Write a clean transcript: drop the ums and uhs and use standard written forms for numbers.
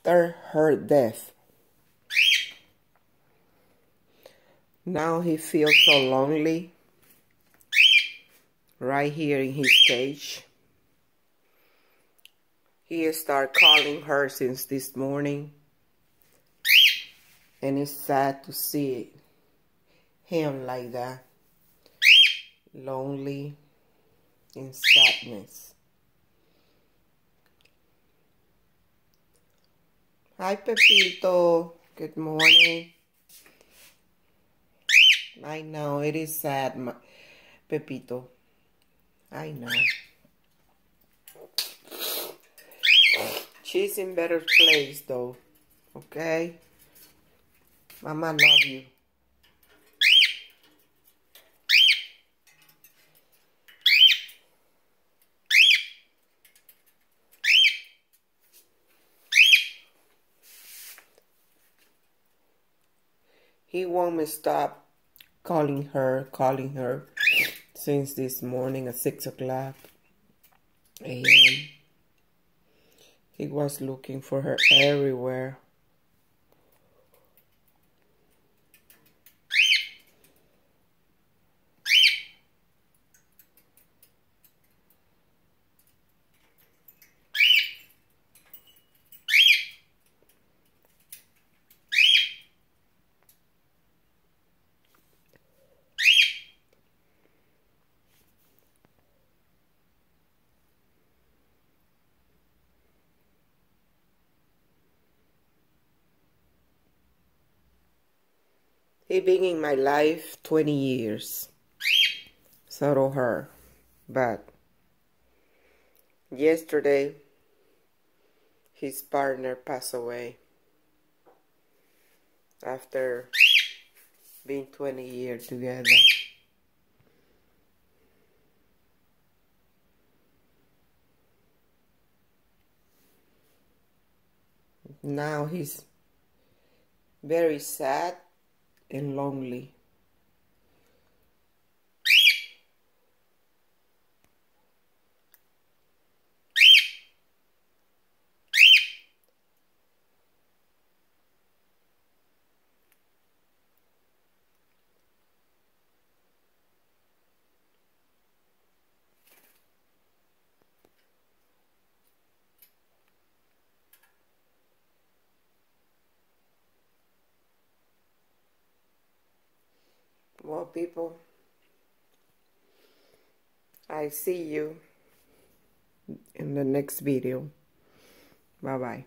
after her death. Now he feels so lonely right here in his cage. He started calling her since this morning, and it's sad to see him like that, lonely, in sadness. Hi, Pepito. Good morning. I know, it is sad, Pepito. I know. She's in better place, though. Okay? Mama love you. He won't stop calling her since this morning at 6 o'clock a.m. He was looking for her everywhere. He been in my life 20 years. So do her. But yesterday, his partner passed away after being 20 years together. Now he's very sad and lonely. Well, people, I see you in the next video. Bye-bye.